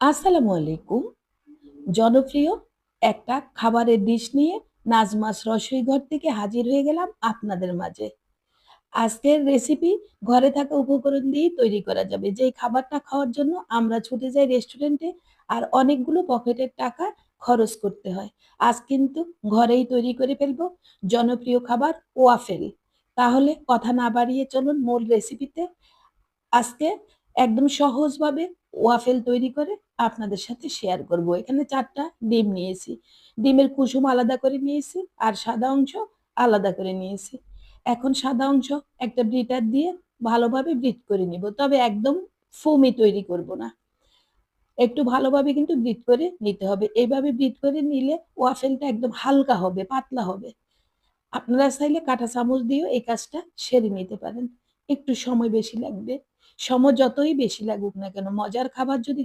আসসালামু আলাইকুম। জনপ্রিয় একটা খাবারের ডিশ নিয়ে নাজমাস রসোই ঘর থেকে হাজির হয়ে গেলাম আপনাদের মাঝে। আজকের রেসিপি ঘরে থাকা উপকরণ দিয়েই তৈরি করা যাবে। যেই খাবারটা খাওয়ার জন্য আমরা ছুটে যাই রেস্টুরেন্টে আর অনেকগুলো পকেটের টাকা খরচ করতে হয়। আজ কিন্তু ঘরেই তৈরি করে ফেলবো জনপ্রিয় খাবার ওয়াফেল। তাহলে কথা না বাড়িয়ে চলুন মূল রেসিপিতে। আজকে একদম সহজভাবে ওয়াফেল তৈরি করে আপনাদের সাথে শেয়ার করব। এখানে ৪ টা ডিম নিয়েছি। ডিমের কুসুম আলাদা করে নিয়েছি আর সাদা অংশ আলাদা করে নিয়েছি। এখন সাদা অংশ একটা ব্লিটার দিয়ে ভালোভাবে বিট করে নিব। তবে একদম ফোমি তৈরি করব না। একটু ভালোভাবে কিন্তু বিট করে নিতে হবে। এভাবে বিট করে নিলে ওয়াফেলটা একদম হালকা হবে, পাতলা হবে। আপনারা চাইলে কাঁটা চামচ দিয়েও এই কাজটা সেরে নিতে পারেন। একটু সময় বেশি লাগবে। সময় যতই বেশি লাগুক না কেন, মজার খাবার যদি